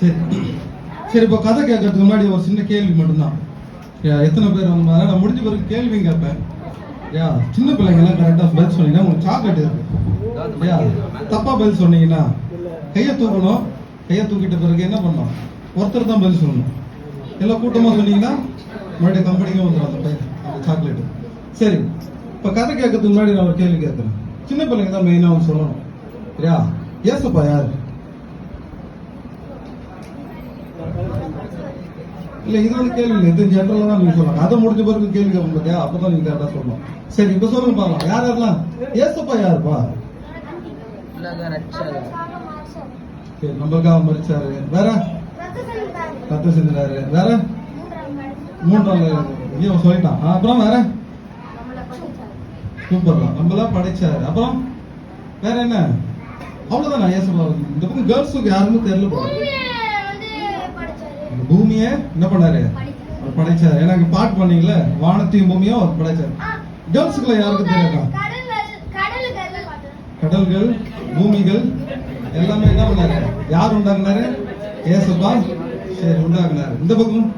சரி சரி, இப்போ கதை கேட்கறதுக்கு முன்னாடி ஒரு சின்ன கேள்வி மட்டும்தான். எத்தனை பேர் வந்து நான் முடிஞ்ச பிறகு கேள்வி கேட்பேன். சின்ன பிள்ளைங்கலாம் கரெக்டாக பதில் சொன்னீங்கன்னா உங்களுக்கு சாக்லேட் இருக்கு. தப்பா பதில் சொன்னீங்கன்னா கையை தூக்கணும். கையை தூக்கிட்ட பிறகு என்ன பண்ணணும்? ஒருத்தர் தான் பதில் சொல்லணும். எல்லாம் கூட்டமாக சொன்னீங்கன்னா மறுபடியும் கம்பெனிக்கும் வந்துடும் அந்த பையன் அந்த சாக்லேட்டு. சரி, இப்போ கதை கேட்கறதுக்கு முன்னாடி நான் ஒரு கேள்வி கேட்குறேன். சின்ன பிள்ளைங்க தான் மெயினாக அவங்க சொல்லணும். சரியா? ஏசப்பா யார்? இல்ல, இது வந்து கேள்வி இல்லை, இது ஜென்ரலா தான் நீங்க சொல்லலாம். அதை முடிஞ்ச பிறகு கேள்வி கேட்க பார்த்தியா, அப்பதான் நீங்க கரெக்டா சொல்லணும். சரி, இப்ப சொல்லுங்க பாக்கலாம், யார் யாரெல்லாம்? ஏசப்பா யாருப்பா? சரி, நம்மளுக்காக மறிச்சாரு. வேற ரத்த செஞ்சாரு. வேற மூன்றாம் ஐயோ சொல்லிட்டான். அப்புறம் வேற சூப்பர் தான், நம்மளாம் படைச்சாரு. அப்புறம் வேற என்ன? அவ்வளவுதான் ஏசப்பா. இந்த பக்கம் கேர்ள்ஸுக்கு யாருன்னு தெரியல போல. பூமியை என்ன பண்ணாரு? படைச்சாரு. எனக்கு பாட்டு பண்ணீங்களே, வானத்தையும் பூமியும் அவர் படைச்சாரு. கேர்ள்ஸுக்குள்ள யாருக்கு தெரியாதா? கடல்கள் பூமிகள் எல்லாமே என்ன பண்ணாரு? யார் உண்டாக்குனாரு? ஏசப்பா. சரி, உண்டாக்குனாரு. இந்த பக்கம்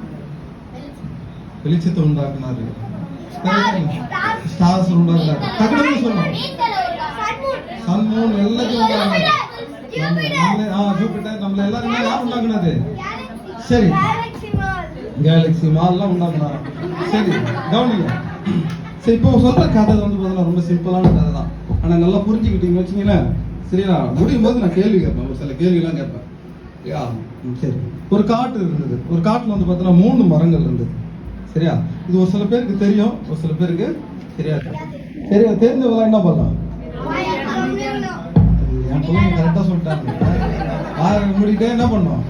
வெளிச்சத்தை உண்டாக்குனாரு. ஸ்டார்ஸ் உண்டாக்குனாரு. டக்குனு சொல்லணும். சன் மூன் எல்லாத்தையும் உண்டாக்குனாரு. ஜூபிட்டர் நம்மள எல்லாருமே யார் உண்டாக்குனாரு? சரி, கேலக்ஸி மால்லாம் உண்டாக்குனாரு. சரி, கவனிங்க. சரி, இப்போ சொல்ற கதை வந்து பார்த்தீங்கன்னா ரொம்ப சிம்பிளான கதை தான். ஆனா நல்லா புரிஞ்சுக்கிட்டீங்கன்னு வச்சுங்களேன். சரியா? முடியும் போது நான் கேள்வி கேட்பேன், ஒரு சில கேள்விலாம் கேட்பேன். சரி, ஒரு காட்டு இருந்தது. ஒரு காட்டுல வந்து பார்த்தீங்கன்னா 3 மரங்கள் இருந்தது. சரியா? இது ஒரு சில பேருக்கு தெரியும், ஒரு சில பேருக்கு தெரியாது. சரியா? தெரிஞ்சவங்களாம் என்ன பண்ணலாம்? என் பிள்ளைங்க கரெக்டா சொல்லிட்டாங்க. முடிக்கிட்டே என்ன பண்ணோம்?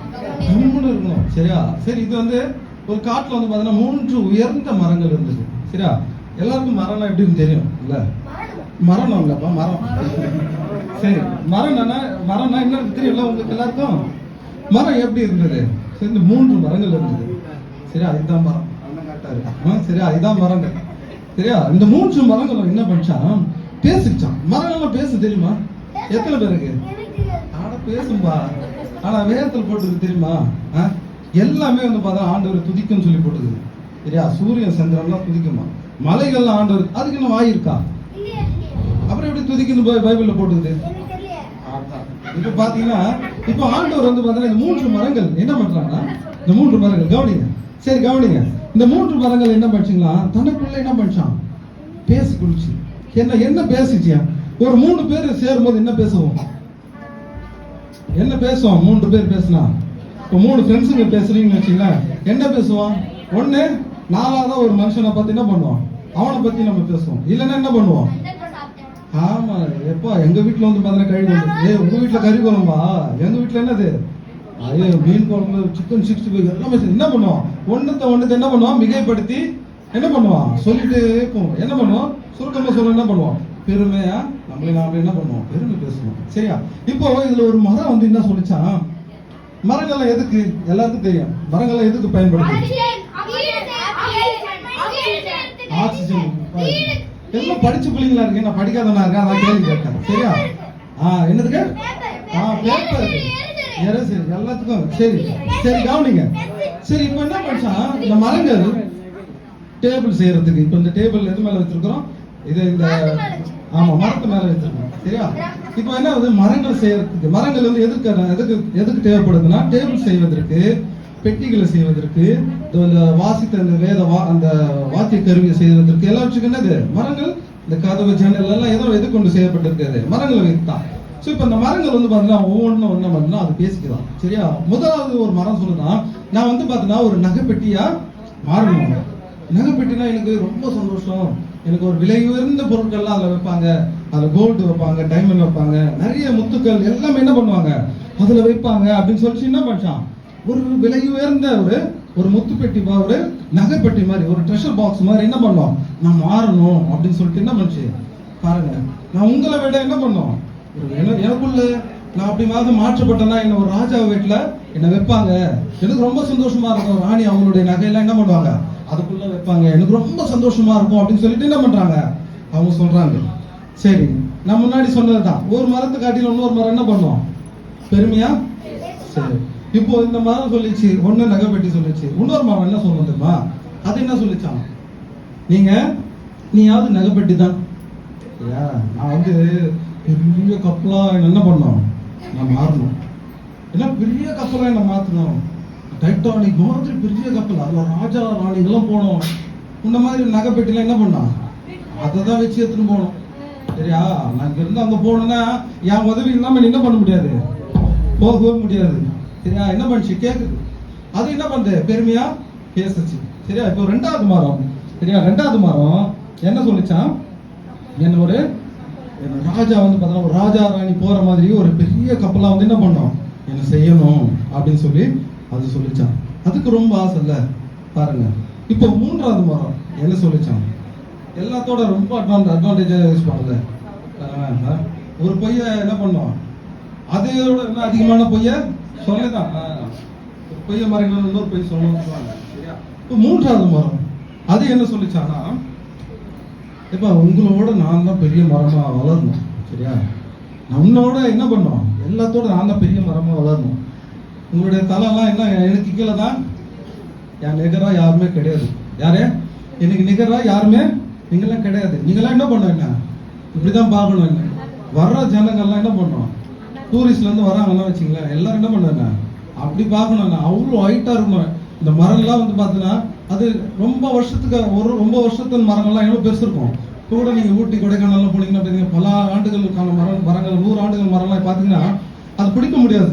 இருக்கணும். சரியா? சரி, இது வந்து ஒரு காட்டுல வந்து பாத்தீங்கன்னா 3 உயர்ந்த மரங்கள் இருந்தது. சரியா? எல்லாருக்கும் மரம்னா எப்படின்னு தெரியும் இல்ல? மரம் இல்லப்பா, மரம். சரி, மரம்னா என்ன தெரியும்ல உங்களுக்கு எல்லாருக்கும்? மரம் எப்படி இருந்தது? சரி, இந்த 3 மரங்கள் இருந்தது. சரியா? இதுதான் மரம். சரியா? இதுதான் மரங்கள். சரியா? இந்த 3 மரங்களும் என்ன பண்ணிச்சான்? பேசிச்சான். மரங்கள்லாம் பேச தெரியுமா? எத்தனை பேருக்கு? ஆனா பேசும்பா. ஆனா வேதத்தில் போட்டுருக்கு தெரியுமா? எல்லாமே வந்து பார்த்தா ஆண்டவர் துதிக்குன்னு சொல்லி போட்டுக்குது. சரியா? சூரியன் சந்திரன்லாம் துதிக்குமா? மலைகள்லாம் ஆண்டவர், அதுக்கு என்ன வாய் இருக்கா? அப்புறம் எப்படி துதிக்குன்னு பைபிள்ல போட்டுக்குது? இப்ப பாத்தீங்கன்னா இப்ப ஆண்டவர் வந்து பாத்தீங்கன்னா இந்த 3 மரங்கள் என்ன பண்றாங்கன்னா, இந்த 3 மரங்கள் கவனிங்க. சரி, கவனிங்க. இந்த 3 மரங்கள் என்ன பண்ணுச்சுங்களா? தனக்குள்ள என்ன பண்ணிச்சான்? பேசி குடிச்சு. என்ன பேசிச்சியா? ஒரு 3 பேர் சேரும் போது என்ன பேசுவோம்? என்ன பேசுவோம்? 3 பேர் பேசினா, இப்போ 3 ஃப்ரெண்ட்ஸுங்க பேசுறீங்கன்னு வச்சுங்களேன், என்ன பேசுவோம்? ஒண்ணு, 4ஆவதா ஒரு மனுஷனை பத்தி என்ன பண்ணுவோம்? அவனை பத்தி நம்ம பேசுவோம். இல்லைன்னா என்ன பண்ணுவோம்? ஆமா, எப்பா எங்க வீட்டுல வந்து பாத்தீங்கன்னா கறி குழம்பு. உங்க வீட்டுல கறி குழம்பா? எங்க வீட்டுல என்னது? ஐயோ, மீன் குழம்பு, சிக்கன் 65 எல்லாமே. என்ன பண்ணுவோம்? ஒண்ணுத்த என்ன பண்ணுவோம்? மிகைப்படுத்தி என்ன பண்ணுவோம்? சொல்லிட்டு போவோம். என்ன பண்ணுவோம்? சுருக்கமா சொல்ல என்ன பண்ணுவோம்? பெருமையா நாம என்ன பண்ணுவோம்? பெருமை பேசுவோம். சரியா? இப்போ இதுல ஒரு மரம் வந்து என்ன சொல்லிச்சான்? மரங்கள்லாம் எதுக்கு? எல்லாருக்கும் தெரியும். மரங்கள்லாம் எதுக்கு பயன்படுது? ஆக்சிஜன். எல்லாம் படிச்ச பிள்ளைங்களா இருக்கு, நான் படிக்காதவனா இருக்கேன், அதான் கேள்வி கேட்டேன். சரியா? என்னதுக்கு? பேப்பர். சரி, எல்லாத்துக்கும். சரி சரி, கவனிங்க. சரி, இப்ப என்ன பண்ணான்? இந்த மரங்கள் டேபிள் செய்யறதுக்கு, இப்ப இந்த டேபிள் எது மேல வச்சிருக்கிறோம்? இது இந்த மரத்து மேல வச்சிருக்கோம். சரியா? இப்ப என்ன ஆகுது? மரங்கள் செய்யறதுக்கு, மரங்கள் வந்து எதுக்கு தேவைப்படுதுன்னா, டேபிள் செய்வதற்கு, பெட்டிகளை செய்வதற்கு, வாசித்த அந்த அந்த வாத்திய கருவியை செய்வதற்கு எல்லாவற்றுக்கும் என்னது? மரங்கள். இந்த கதவு ஜன்னல் எல்லாம் எது கொண்டு செய்யப்பட்டிருக்கிறது? மரங்களை வைத்தான். சோ இப்ப இந்த மரங்கள் வந்து பாத்தீங்கன்னா ஒவ்வொன்றும் ஒண்ணு பாத்தீங்கன்னா அது பேசிக்கலாம். சரியா? முதலாவது ஒரு மரம் சொல்லுதான், நான் வந்து பாத்தீங்கன்னா ஒரு நகைப்பெட்டியா மாறணும். நகைப்பெட்டினா எனக்கு ரொம்ப சந்தோஷம். எனக்கு ஒரு விலை உயர்ந்த பொருட்கள்லாம் அதுல வைப்பாங்க. அதுல கோல்டு வைப்பாங்க, டைமண்ட் வைப்பாங்க, நிறைய முத்துக்கள் எல்லாமே என்ன பண்ணுவாங்க? அதுல வைப்பாங்க அப்படின்னு சொல்லிட்டு என்ன பண்ணான்? ஒரு விலை உயர்ந்த ஒரு முத்து பெட்டி, ஒரு நகைப்பெட்டி மாதிரி, ஒரு ட்ரெஷர் பாக்ஸ் மாதிரி என்ன பண்ணோம்? நான் மாறணும் அப்படின்னு சொல்லிட்டு என்ன பண்ணுச்சு பாருங்க. நான் உங்களை விட என்ன பண்ணோம்? எனக்குள்ள நான் அப்படி மாற்றப்பட்டேன்னா என்ன ஒரு ராஜா வீட்டுல என்ன வைப்பாங்க. எனக்கு ரொம்ப சந்தோஷமா இருக்கும். ராணி அவங்களுடைய நகையெல்லாம் என்ன பண்ணுவாங்க? அதுக்குள்ள வைப்பாங்க. எனக்கு ரொம்ப சந்தோஷமா இருக்கும் அப்படின்னு சொல்லிட்டு என்ன பண்றாங்க? அவங்க சொல்றாங்க. சரி, நான் முன்னாடி சொன்னதுதான், ஒரு மரத்தை காட்டில இன்னொரு மரம் என்ன பண்ணுவோம்? பெருமையா. சரி, இப்போ இந்த மரம் சொல்லிச்சு, ஒண்ணு நகைப்பெட்டி சொல்லிச்சு. இன்னொரு மரம் என்ன சொல்லணும் தெரியுமா? அது என்ன சொல்லிச்சான்? நீயாவது நகைப்பெட்டி தான். நான் வந்து பெரிய கப்பலா என்ன பண்ணோம், நான் மாறணும். என்ன பெரிய கப்பலா என்ன மாத்தணும், டைட்டானிக் மாதிரி பெரிய கப்பல், அதுல ராஜா ராணிகள்லாம் போனோம். இந்த மாதிரி நகைப்பெட்டிலாம் என்ன பண்ணோம், அதை தான் வச்சு எடுத்துன்னு போகணும். சரியா? நான் இங்க இருந்து அங்க போனேன்னா என் உதவி இல்லாம என்ன பண்ண முடியாது, போகவே முடியாது. சரியா? என்ன பண்ணுச்சு, கேக்குது. அது என்ன பண்ணுது, பெருமையா பேசுச்சு. சரியா? இப்போ ரெண்டாவது மரம், சரியா, ரெண்டாவது மரம் என்ன சொல்லிச்சான், என்ன ஒரு ராஜா வந்து பார்த்தா ஒரு ராஜா ராணி போற மாதிரி ஒரு பெரிய கப்பலா வந்து என்ன பண்ணோம், என்ன செய்யணும் அப்படின்னு சொல்லி அது சொல்லிச்சான். அதுக்கு ரொம்ப ஆசை இல்ல பாருங்க. இப்போ மூன்றாவது மரம் என்ன சொல்லிச்சான், எல்லாத்தோட ரொம்ப அட்வான்டேஜா யூஸ் பண்ணல. ஒரு பொய்ய என்ன பண்ணோம், அதோட என்ன அதிகமான பொய்ய சொல்லதான், பொய்ய மறைக்கணும், இன்னொரு பொய் சொல்லணும்னு சொல்லுவாங்க. சரியா? இப்போ மூன்றாவது மரம் அது என்ன சொல்லிச்சானா, இப்ப உங்களோட நான் தான் பெரிய மரமா வளரணும். சரியா? நம்மளோட என்ன பண்ணோம், எல்லாத்தோட நான் தான் பெரிய மரமா வளரணும். உங்களுடைய தலைலாம் என்ன எனக்கு கீழே தான், என் நிகரா யாருமே கிடையாது. யாரே எனக்கு நிகரா யாருமே நீங்களாம் கிடையாது. நீங்களாம் என்ன பண்ண, என்ன இப்படிதான் பார்க்கணும். என்ன வர்ற ஜனங்கள்லாம் என்ன பண்ணோம், டூரிஸ்ட்ல இருந்து வராங்கன்னா வச்சுங்களேன், எல்லாரும் என்ன பண்ண அப்படி பார்க்கணும். அவ்வளோ ஹைட்டா இருக்கணும். இந்த மரம்லாம் வந்து பார்த்தீங்கன்னா அது ரொம்ப வருஷத்துக்கு ரொம்ப வருஷத்து மரங்கள்லாம் எவ்வளோ பெருசு இருக்கும். இப்போ கூட நீங்க ஊட்டி கொடைக்கானல்லாம் போனீங்கன்னா பல ஆண்டுகளுக்கான மரங்கள் 100 ஆண்டுகள் மரம்லாம் பார்த்தீங்கன்னா அது பிடிக்க முடியாது.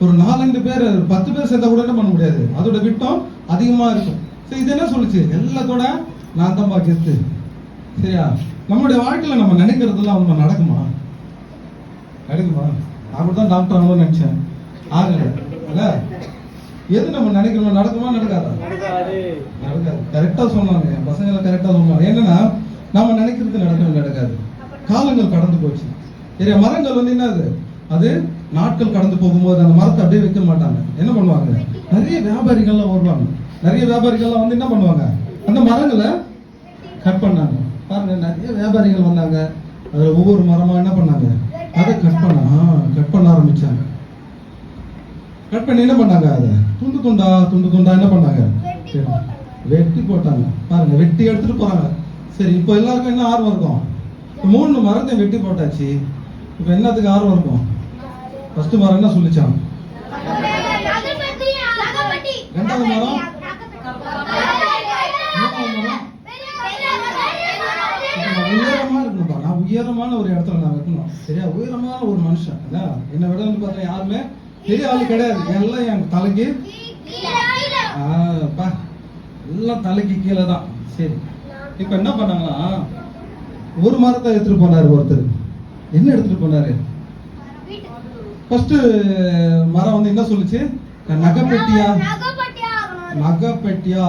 ஒரு 4-5 பேர் 10 பேர் சேர்ந்தா கூட என்ன பண்ண முடியாது, அதோட விட்டம் அதிகமா இருக்கும். சரி, இது என்ன சொல்லுச்சு, எல்லாத்தோட நான் தான் பாக்கியத்து. சரியா? நம்மளுடைய வாழ்க்கையில நம்ம நினைக்கிறதுலாம் நம்ம நடக்குமா, நடக்குமா? அப்படிதான் டாக்டர் ஆகணும்னு நினைச்சேன், ஆகல. இல்ல, எது நம்ம நினைக்கிறோம் நடக்குமா, நடக்காதா? நடக்காது. கரெக்டா சொன்னாங்க என் பசங்களை, கரெக்டா சொன்னாங்க. என்னன்னா நம்ம நினைக்கிறது நடக்காது. காலங்கள் கடந்து போச்சு. சரியா? மரங்கள் வந்து என்னது, அது நாட்கள் கடந்து போகும்போது அந்த மரத்தை அப்படியே வைக்க மாட்டாங்க. என்ன பண்ணுவாங்க, நிறைய வியாபாரிகள்லாம் வருவாங்க. நிறைய வியாபாரிகள்லாம் வந்து என்ன பண்ணுவாங்க, அந்த மரங்களை கட் பண்ணாங்க. பாருங்க, நிறைய வியாபாரிகள் வந்தாங்க. அதுல ஒவ்வொரு மரமா என்ன பண்ணாங்க, அதை கட் பண்ண ஆரம்பிச்சாங்க. கட் பண்ணி என்ன பண்ணாங்க, அதை துண்டு துண்டா என்ன பண்ணாங்க, வெட்டி போட்டாங்க. பாருங்க, வெட்டி எடுத்துட்டு போறாங்க. சரி, இப்போ எல்லாருக்கும் என்ன ஆர்வம் இருக்கும், 3 மரத்தை வெட்டி போட்டாச்சு, இப்போ என்னத்துக்கு ஆர்வம் இருக்கும்? ஃபர்ஸ்ட் மரம் என்ன சொல்லிச்சான், ரெண்டாவது மரம், உயரமா இருக்கணும்பா. நான் உயரமான ஒரு இடத்துல நான் வைக்கணும். சரியா? உயரமான ஒரு மனுஷன் என்னை விட வந்து பார்த்தா யாருமே பெரிய ஆளு கிடையாது. எல்லாம் என் தலைக்கு எல்லாம் தலைக்கு கீழே தான். சரி, இப்ப என்ன பண்ணாங்களா, ஒரு மரத்தை எடுத்துட்டு போனாரு ஒருத்தர். என்ன எடுத்துட்டு போனாரு, ஃபர்ஸ்ட் மரம் வந்து என்ன சொல்லுச்சு, நகைப்பெட்டியா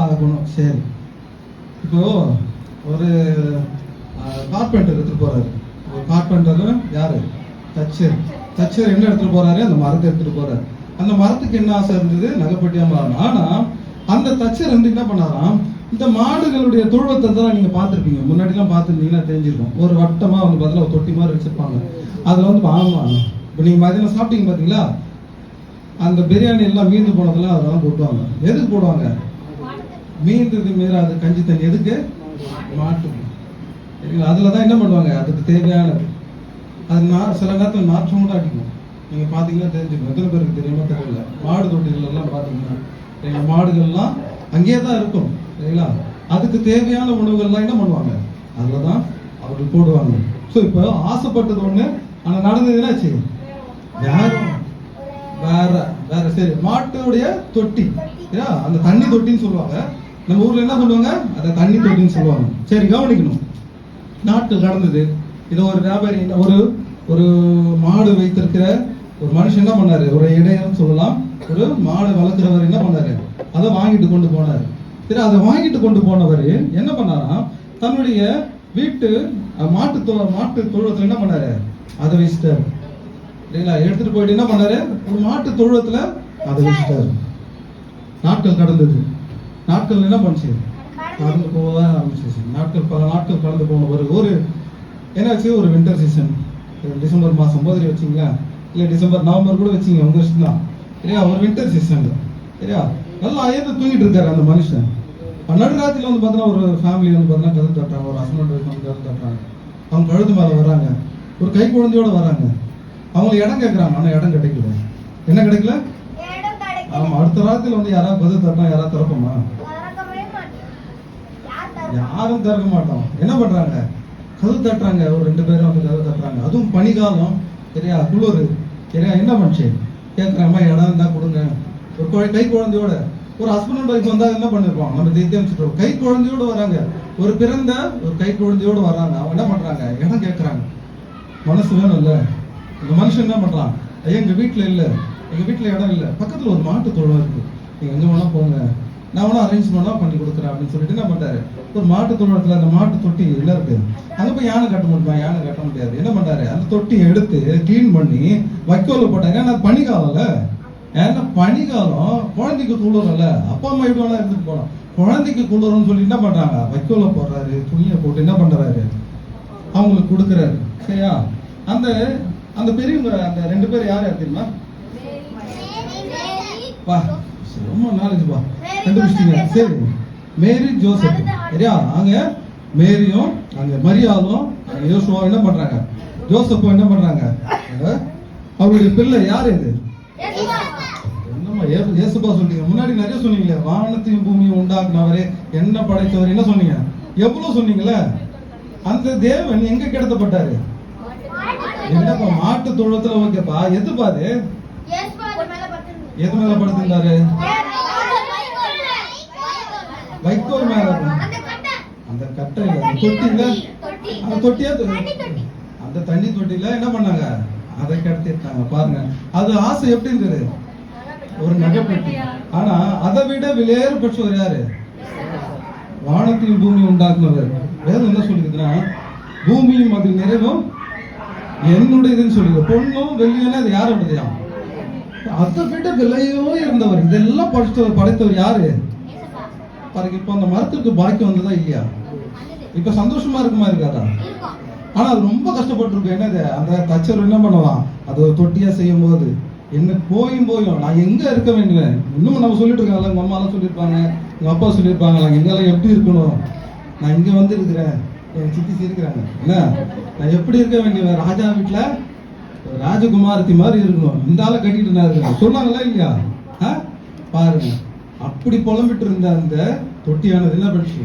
ஆகணும். சரி, இப்போ ஒரு கார்பெண்டர் எடுத்துட்டு போறாரு. ஒரு கார்பெண்டர் யாரு, தச்சர் என்ன எடுத்துட்டு போறாரு, அந்த மரத்தை எடுத்துட்டு போறாரு. அந்த மரத்துக்கு என்ன ஆசை இருந்தது, நகைப்பெட்டியா மாறணும். ஆனா அந்த தச்சர் வந்து என்ன பண்ணாராம், இந்த மாடுகளுடைய தொழுவத்தை தான் நீங்க பாத்துருப்பீங்க, முன்னாடி எல்லாம் பாத்துருந்தீங்கன்னா தெரிஞ்சிருக்கும். ஒரு வட்டமா வந்து பதில ஒரு தொட்டி மாதிரி வச்சிருப்பாங்க. அதுல வந்து வாங்குவாங்க. இப்ப நீங்க மதியம் சாப்பிட்டீங்க பாத்தீங்களா, அந்த பிரியாணி எல்லாம் மீந்து போனதெல்லாம் அதெல்லாம் போட்டுவாங்க. எதுக்கு போடுவாங்க, மீந்தது மீறாது கஞ்சி தண்ணி. எதுக்கு, மாட்டு. அதுலதான் என்ன பண்ணுவாங்க, அதுக்கு தேவையானது. அது சில நேரத்தில் நாற்றம் கூட அடிக்கும். நீங்க பாத்தீங்கன்னா தெரிஞ்சுக்கணும். எத்தனை பேருக்கு தெரியுமா தெரியல, மாடு தொட்டிகள் எல்லாம் பாத்தீங்கன்னா மாடுகள்லாம் அங்கேயே தான் இருக்கும். சரிங்களா? அதுக்கு தேவையான உணவுகள்லாம் என்ன பண்ணுவாங்க, அதுலதான் அவர்கள் போடுவாங்க. ஸோ இப்போ ஆசைப்பட்டது ஒண்ணு, ஆனா நடந்தது என்னாச்சு, வேற. சரி, மாட்டுடைய தொட்டி, அந்த தண்ணி தொட்டின்னு சொல்லுவாங்க. நம்ம ஊர்ல என்ன சொல்லுவாங்க, அதை தண்ணி தொட்டின்னு சொல்லுவாங்க. சரி, கவனிக்கணும். நாட்கள் கடந்தது. இது ஒரு வியாபாரி, ஒரு மாடு வைத்திருக்கிற ஒரு மனுஷன் என்ன பண்ணாரு, ஒரு இடையன்னு சொல்லலாம், ஒரு மாடு வளர்க்கிறவர் என்ன பண்ணாரு, அதை வாங்கிட்டு கொண்டு போனாரு. சரி, அதை வாங்கிட்டு கொண்டு போனவர் என்ன பண்ணாராம், தன்னுடைய வீட்டு மாட்டு தொழுவத்துல என்ன பண்ணாரு, அதை வச்சுட்டாரு. இல்லைங்களா? எடுத்துட்டு போயிட்டு என்ன பண்ணாரு, ஒரு மாட்டு தொழுவத்துல அதை வச்சுட்டாரு. நாட்கள் கடந்தது. நாட்கள் என்ன பண்ணுச்சு, கடந்து போக ஆரம்பிச்சிச்சு. பல நாட்கள் கடந்து போன ஒரு என்னாச்சு, ஒரு வின்டர் சீசன், டிசம்பர் மாசம் மாதிரி வச்சிங்களா, இல்லை டிசம்பர் நவம்பர் கூட வச்சிங்க, உங்க இஷ்டம் தான். சரியா, ஒரு வின்டர் சீசன்ல. சரியா, நல்லா அயர்ந்து தூங்கிட்டு இருக்காரு அந்த மனுஷன். நடுராத்திரில வந்து பார்த்தீங்கன்னா ஒரு ஃபேமிலி வந்து பார்த்தீங்கன்னா கதை தட்டுறாங்க, ஒரு ஹஸ்பண்ட் ஒய்ஃப் வந்து கதை தட்டுறாங்க. அவங்க கழுத்து மேலே வராங்க, ஒரு கை குழந்தையோட வராங்க. அவங்களுக்கு இடம் கேட்குறாங்க, ஆனால் இடம் கிடைக்கல. என்ன கிடைக்கல? ஆமா, அடுத்த ராத்திரில வந்து யாராவது கதை தட்டா யாராவது திறப்போமா? யாரும் திறக்க மாட்டோம். என்ன பண்றாங்க? கதை தட்டுறாங்க. ஒரு 2 பேரும் வந்து கதை தட்டுறாங்க. அதுவும் பனிகாலம். சரியா, குளிர். சரியா, என்ன பண்ணுச்சு கேட்குறாங்க, இடம் இருந்தா கொடுங்க. ஒரு கை குழந்தையோட ஒரு ஹஸ்பண்ட் அண்ட் ஒய்ஃப் வந்தா என்ன பண்ணிருப்போம், நம்ம தெரிஞ்சுட்டோம். கை குழந்தையோட வராங்க, ஒரு பிறந்த ஒரு கை குழந்தையோட வராங்க. அவங்க என்ன பண்றாங்க? இடம் கேட்கறாங்க. மனசு வேணும் இல்ல? இந்த மனுஷன் என்ன பண்றான்? ஐயா எங்க வீட்டுல இல்ல, எங்க வீட்டுல இடம் இல்ல, பக்கத்துல ஒரு மாட்டு தொழுவம் இருக்கு, நீங்க எங்க வேணா போங்க, நான் வேணா அரேஞ்ச் பண்ணி கொடுக்குறேன் அப்படின்னு சொல்லிட்டு என்ன பண்றாரு? ஒரு மாட்டு தொழுவத்துல அந்த மாட்டு தொட்டி என்ன இருக்கு, அங்க போய் யானை கட்ட முடியுமா? யானை கட்ட முடியாது. என்ன பண்றாரு? அந்த தொட்டியை எடுத்து கிளீன் பண்ணி வைக்கோல போட்டாங்க. ஏன்னா பனிக்காலம்ல, ஏன்னா பனிக்காலம் குழந்தைக்கு குளிரல, அப்பா அம்மா எப்படி வேணா இருந்துட்டு போனோம், குழந்தைக்கு குளிரும்னு சொல்லி என்ன பண்றாங்க? வைக்கோல போடுறாரு, துணியை போட்டு என்ன பண்றாரு? அவங்களுக்கு கொடுக்குறாரு. சரியா, அந்த அந்த பெரியவங்க அந்த 2 பேர் யார் யார் தெரியுமா? பா ரொம்ப நாலேஜ் பா, கண்டுபிடிச்சிட்டீங்க. சரி, மேரி ஜோசப். சரியா, அங்க மேரியும் அங்க மரியாளும் அங்க யோசுவா என்ன பண்றாங்க? ஜோசப்பும் என்ன பண்றாங்க? அவருடைய பிள்ளை யாரு இது? என்னம்மா ஏசுப்பா சொல்றீங்க? முன்னாடி நிறைய சொன்னீங்களே, வானத்தையும் பூமியும் உண்டாக்குனவரே, என்ன படைத்தவர், என்ன சொன்னீங்க? எவ்வளவு சொன்னீங்களே. அந்த தேவன் எங்க கிடத்தப்பட்டாரு? என்னப்பா மாட்டு தொழுவத்துல? ஓகேப்பா, எதுப்பா அது? எது மேல படுத்திருந்தாரு? வைக்கோல் மேல. அந்த கட்டை இல்ல, தொட்டி இல்ல, அந்த தொட்டியா, அந்த தண்ணி தொட்டில என்ன பண்ணாங்க? அதை கடத்திட்டாங்க. பாருங்க, அது ஆசை எப்படி இருந்தது? ஒரு நகைப்பட்டி. ஆனா அதை விட விலையேறப்பட்டவர் யாரு? வானத்தையும் பூமி உண்டாக்குனவர். வேதம் என்ன சொல்லிருக்குன்னா, பூமியும் அது நிறைவும் என்னுடையதுன்னு சொல்லுங்க. பொண்ணும் வெள்ளியும் அது யாரோடதையா? அதை விட விலையோ இருந்தவர். இதெல்லாம் படைத்தவர் யாரு? பாருங்க, இப்ப அந்த மரத்துக்கு பாக்கியம் வந்ததா இல்லையா? இப்ப சந்தோஷமா இருக்குமா இருக்காதா? ஆனா அது ரொம்ப கஷ்டப்பட்டு இருக்கும். என்னது? அந்த தச்சர் என்ன பண்ணுவான்? அது ஒரு தொட்டியா செய்யும் போது என்ன போயும் நான் எங்க இருக்க வேண்டுவேன்? இன்னும் நம்ம சொல்லிட்டு இருக்காங்களா, உங்க அம்மா எல்லாம் சொல்லியிருப்பாங்க, உங்க அப்பா சொல்லியிருப்பாங்களா, எங்கெல்லாம் எப்படி இருக்கணும், நான் இங்க வந்து இருக்கிறேன், என் சித்தி சிரிக்கிறாங்க, என்ன நான் எப்படி இருக்க வேண்டியவன்? ராஜா வீட்டுல ராஜகுமாரத்தி மாதிரி இருக்கணும், இந்த ஆளை கட்டிட்டு நான் இருக்கேன் சொன்னாங்களா இல்லையா? பாருங்க, அப்படி புலம்பிட்டு இருந்த அந்த தொட்டியானது என்ன பண்ணுச்சு?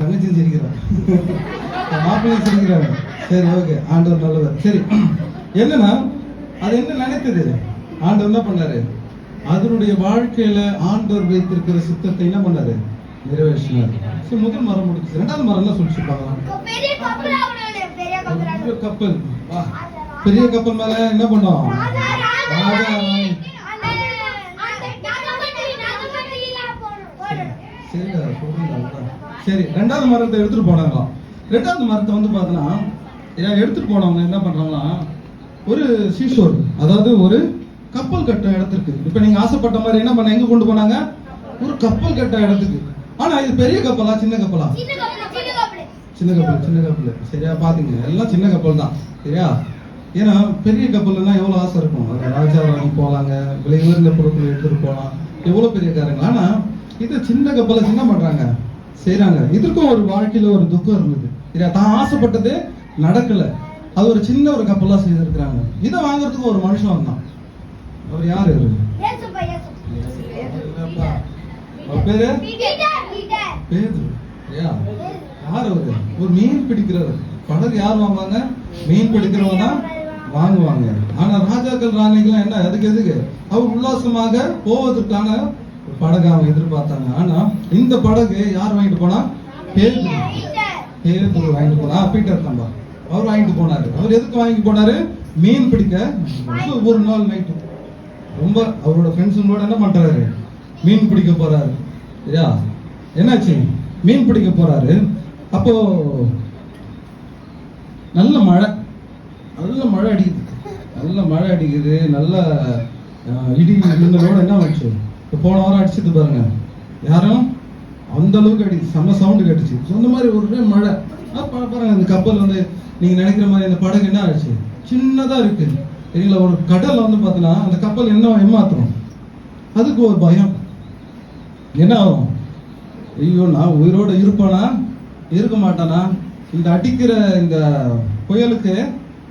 தங்கச்சியும் சிரிக்கிறான், மாப்பிள்ளையும் சிரிக்கிறாங்க. சரி, ஓகே, ஆண்டவர் நல்லவர். சரி, என்னன்னா அது என்ன நினைத்தது? ஆண்டவர் என்ன பண்ணாரு? அதனுடைய வாழ்க்கையில ஆண்டவர் வைத்திருக்கிற சித்தத்தை என்ன பண்ணாரு? நிறைவேற்றினார். சரி, முதல் மரம் முடிச்சு. 2வது மரம் என்ன சொல்லிச்சுப்பாங்க? கப்பல். பெரிய கப்பல் மேல என்ன பண்ணோம்? சரி, 2வது மரத்தை எடுத்துட்டு போனாங்களாம். 2வது மரத்தை வந்து பாத்தீங்கன்னா எடுத்துட்டு போனவங்க என்ன பண்றாங்கன்னா, ஒரு சீஷோர், அதாவது ஒரு கப்பல் கட்ட இடத்துக்கு. இப்ப நீங்க ஆசைப்பட்ட மாதிரி என்ன பண்ண, எங்க கொண்டு போனாங்க? ஒரு கப்பல் கட்ட இடத்துக்கு. ஆனா இது பெரிய கப்பலா சின்ன கப்பலா? சின்ன கப்பல். சரியா, பாத்தீங்க, எல்லாம் சின்ன கப்பல் தான். சரியா, ஏன்னா பெரிய கப்பல்னா எவ்வளவு ஆசை இருக்கும். அது ராஜா வாங்கி போலாங்க, விலை உயர்ந்த பொருட்களை எடுத்துட்டு போலாம், எவ்வளவு பெரிய காரங்க. ஆனா இது சின்ன கப்பலை என்ன பண்றாங்க? செய்யறாங்க. இதற்கும் ஒரு வாழ்க்கையில ஒரு துக்கம் இருந்தது. சரியா, தான் ஆசைப்பட்டது நடக்கல, அது ஒரு சின்ன ஒரு கப்பலா செய்திருக்கிறாங்க. இதை வாங்குறதுக்கு ஒரு மனுஷன் வந்தான். அவர் யாரு? பேரு பேதுரு. யார் அவரு? ஒரு மீன் பிடிக்கிறவர். படகு யார் வாங்குவாங்க? மீன் பிடிக்கிறவங்க தான் வாங்குவாங்க. ஆனா ராஜாக்கள் ராணிகள் என்ன, எதுக்கு அவர் உல்லாசமாக போவதற்கான படகு அவங்க எதிர்பார்த்தாங்க. ஆனா இந்த படகு யார் வாங்கிட்டு போனா? பேதுரு வாங்கிட்டு போனா. பீட்டர் தம்பா அவர் வாங்கிட்டு போனாரு. அவர் எதுக்கு வாங்கி போனாரு? மீன் பிடிக்க. ஒரு நாள் நைட்டு ரொம்ப அவரோட ஃப்ரெண்ட்ஸுங்களோட என்ன பண்றாரு? மீன் பிடிக்க போறாரு. சரியா, என்னாச்சு? மீன் பிடிக்க போறாரு. அப்போ நல்ல மழை அடிக்குது, நல்ல இடி மின்னலோட என்ன ஆச்சு? போன வாரம் அடிச்சுட்டு பாருங்க, யாரும் அந்த அளவுக்கு அடிச்சு, செம்ம சவுண்டு கட்டுச்சு. அந்த மாதிரி ஒரு மழை பாருங்க. அந்த கப்பல் வந்து நீங்க நினைக்கிற மாதிரி அந்த படகு என்ன ஆச்சு? சின்னதா இருக்கு. சரிங்களா? ஒரு கடல்ல வந்து பார்த்தீங்கன்னா அந்த கப்பல் என்ன ஏமாத்தும், அதுக்கு ஒரு பயம். என்ன ஆகும்? ஐயோ, நான் உயிரோட இருப்பானா இருக்க மாட்டானா, இந்த அடிக்கிற இந்த புயலுக்கு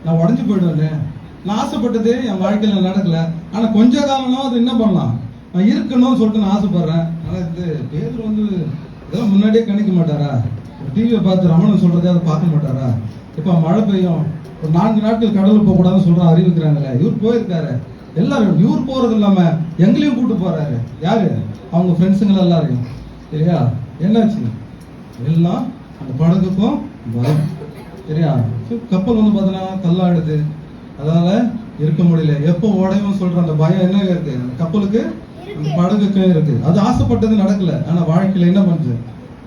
நான் உடஞ்சு போயிடுவேன். நான் ஆசைப்பட்டது என் வாழ்க்கையில நடக்கல, ஆனா கொஞ்ச காலம்னா அது என்ன பண்ணலாம், நான் இருக்கணும்னு சொல்லிட்டு நான் ஆசைப்படுறேன். ஆனா இது பேதர் வந்து இதெல்லாம் முன்னாடியே கணிக்க மாட்டாரா? டிவியை பார்த்து ரமணன் சொல்றதே அதை பார்க்க மாட்டாரா? இப்ப மழை பெய்யும், ஒரு 4 நாட்கள் கடலுக்கு போக கூடாதுன்னு சொல்ற அறிவிக்கிறாங்களே, இவர் போயிருக்காரு. எல்லாரும் இவர் போறது இல்லாம எங்களையும் கூட்டு போறாரு. யாரு? அவங்க ஃப்ரெண்ட்ஸுங்களை எல்லாரையும். சரியா? என்னாச்சு? எல்லாம் அந்த படகுக்கும் பயம். சரியா? கப்பல் வந்து பார்த்தீங்கன்னா கல்லாடுது, அதனால இருக்க முடியல. எப்போ உடையும் சொல்ற அந்த பயம் என்ன இருக்கு அந்த கப்பலுக்கு, அந்த படகுக்கும் இருக்கு. அது ஆசைப்பட்டது நடக்கல, ஆனா வாழ்க்கையில என்ன பண்ணுது?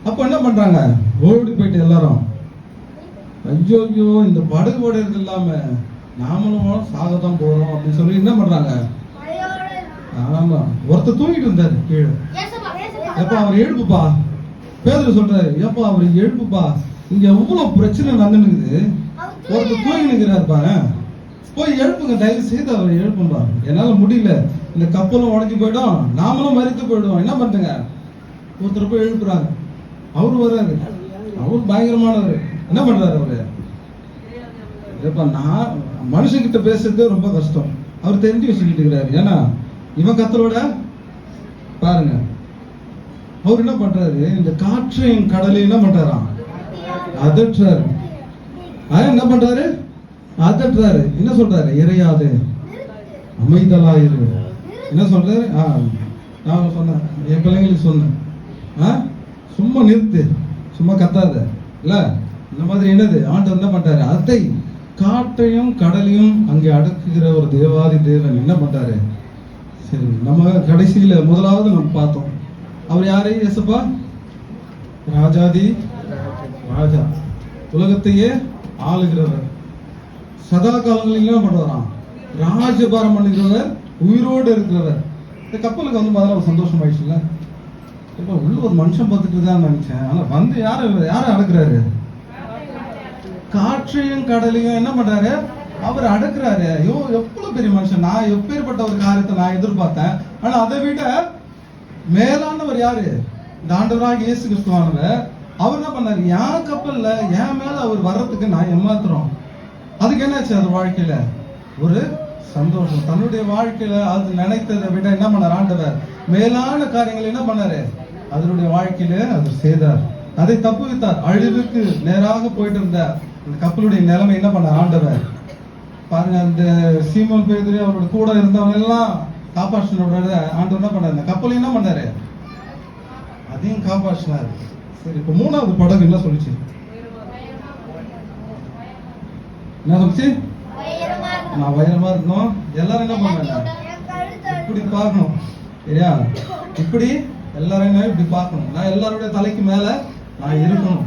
அப்ப என்ன பண்றாங்க? ஓடி போயிட்டு எல்லாரும், ஐயோ ஐயோ இந்த படகு ஓடுறது இல்லாம நாமளும் சாகத்தான் போறோம் அப்படின்னு சொல்லி என்ன பண்றாங்க? ஆமா, ஒருத்தர் தூங்கிட்டு இருந்தாரு கீழே. எப்ப அவர் எழுப்புப்பா, பேதுரு சொல்றாரு, எப்பா அவர் எழுப்புப்பா, இங்க எவ்வளவு பிரச்சனை நடந்துனுக்குது, ஒருத்தர் தூங்கி நிற்கிறாரு பாரு, போய் எழுப்புங்க, தயவு செய்து அவர் எழுப்பும்பா, என்னால முடியல, இந்த கப்பலும் உடஞ்சி போயிடும், நாமளும் மறித்து போயிடுவோம், என்ன பண்றீங்க? ஒருத்தர் போய் எழுப்புறாங்க. அவரு வர்றாரு, அவரு பயங்கரமானவர். என்ன பண்றாரு அவரு? எப்ப நான் மனுஷங்கிட்ட பேசுறது ரொம்ப கஷ்டம், அவர் தெரிஞ்சு வச்சுக்கிட்டு இருக்கிறாரு. ஏன்னா இவன் கத்தரோட பாருங்க, அவர் என்ன பண்றாரு? இந்த காற்றையும் கடலையும் என்ன பண்றாராம்? அதட்டுறாரு. என்ன பண்றாரு? அதட்டுறாரு. என்ன சொல்றாரு? இறையாது, அமைதலாயிரு. என்ன சொல்றாரு? நான் சொன்னேன், என் பிள்ளைங்களுக்கு சொன்னேன், சும்மா நிறுத்து, சும்மா கத்தாத இல்ல. இந்த மாதிரி என்னது ஆண்டவர் என்ன பண்றாரு? அதை காற்றையும் கடலையும் அங்கே அடக்குகிற ஒரு தேவாதி தேவன் என்ன பண்றாரு? சரி, நம்ம கடைசியில முதலாவது நம்ம பார்த்தோம், அவர் யாரு? இயேசுப்பா ராஜாதி ராஜா, உலகத்தையே ஆளுகிறவர், சதா காலங்களில் என்ன பண்றாராம்? ராஜபாரம் பண்ணுகிறவர், உயிரோடு இருக்கிறவர். இந்த கப்பலுக்கு வந்து முதல்ல ஒரு சந்தோஷம் ஆயிடுச்சுல்ல. இப்ப உள்ள ஒரு மனுஷன் பார்த்துட்டு தான் நினைச்சேன், ஆனா வந்து யார அடக்குறாரு? காற்றையும் கடலையும் என்ன பண்றாரு? அவர் அடக்குறாரு. ஐயோ, எவ்வளவு பெரிய மனுஷன்! நான் எப்பேற்பட்ட ஒரு காரியத்தை நான் எதிர்பார்த்தேன், ஆனா அதை விட மேலானவர் யாரு? இந்த ஆண்டவராக இயேசு கிறிஸ்துவானவர். அவர் என்ன பண்ணாரு? என் கப்பல்ல என் மேல அவர் வர்றதுக்கு நான் ஏமாத்துறோம். அதுக்கு என்னாச்சு? அது வாழ்க்கையில ஒரு சந்தோஷம். தன்னுடைய வாழ்க்கையில அது நினைத்ததை விட என்ன பண்ணார் ஆண்டவர்? மேலான காரியங்கள் என்ன பண்ணாரு? அதனுடைய வாழ்க்கையில அது செய்தார். அதை தப்புவித்தார். அழிவுக்கு நேராக போயிட்டு இருந்த அந்த கப்பலுடைய நிலைமை என்ன பண்ண ஆண்டவர் பாருங்க. அந்த சீமோன் பேதுரு அவரோட கூட இருந்தவங்க எல்லாம் காப்பாற்றினோட ஆண்டவர் என்ன பண்ணாரு? அந்த கப்பல் என்ன பண்ணாரு? அதையும் காப்பாற்றினாரு. சரி, இப்ப 3வது படகு என்ன சொல்லிச்சு? என்ன சொல்லிச்சு? நான் வைரமா இருக்கணும். எல்லாரும் என்ன பண்ணாங்க? இப்படி பார்க்கணும். சரியா? இப்படி எல்லாரும் இப்படி பார்க்கணும். நான் எல்லாருடைய தலைக்கு மேல நான் இருக்கணும்.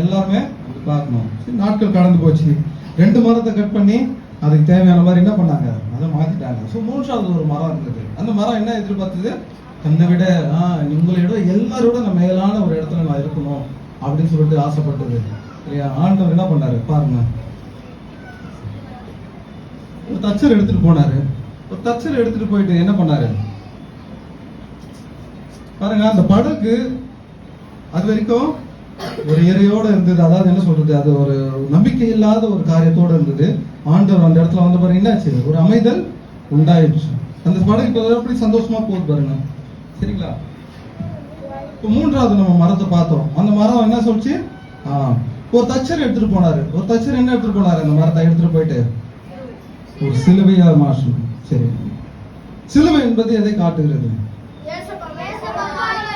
எல்லாருமே அப்படி பார்க்கணும். நாட்கள் கடந்து போச்சு. 2 மரத்தை கட் பண்ணி அதுக்கு தேவையான மாதிரி என்ன பண்ணாங்க? அதை மாத்திட்டாங்க. ஸோ 3வது ஒரு மரம் இருந்தது. அந்த மரம் என்ன எதிர்பார்த்தது? தன்னை விட உங்களை விட எல்லாரோட நான் மேலான ஒரு இடத்துல நான் இருக்கணும் அப்படின்னு சொல்லிட்டு ஆசைப்பட்டது. இல்லையா? ஆண்டவர் என்ன பண்ணாரு பாருங்க, ஒரு தச்சர் எடுத்துட்டு போனாரு. ஒரு தச்சர் எடுத்துட்டு போயிட்டு என்ன பண்ணாரு பாருங்க. அந்த படகு அது வரைக்கும் ஒரு இறையோட இருந்தது. அதாவது என்ன சொல்றது, அது ஒரு நம்பிக்கை இல்லாத ஒரு காரியத்தோட இருந்தது. ஆண்டவர் அந்த இடத்துல வந்து பாருங்க என்னாச்சு? ஒரு அமைதல் உண்டாயிடுச்சு. அந்த படகு எப்படி சந்தோஷமா போகுது பாருங்க. சரிங்களா? இப்போ 3வது நம்ம மரத்தை பார்த்தோம். அந்த மரம் என்ன சொல்லிச்சு? ஒரு தச்சர் எடுத்துட்டு போனாரு. ஒரு தச்சர் என்ன எடுத்துட்டு போனாரு? அந்த மரத்தை எடுத்துட்டு போயிட்டு ஒரு சிலுவையா மாற்று. சரி, சிலுவை என்பது எதை காட்டுகிறது?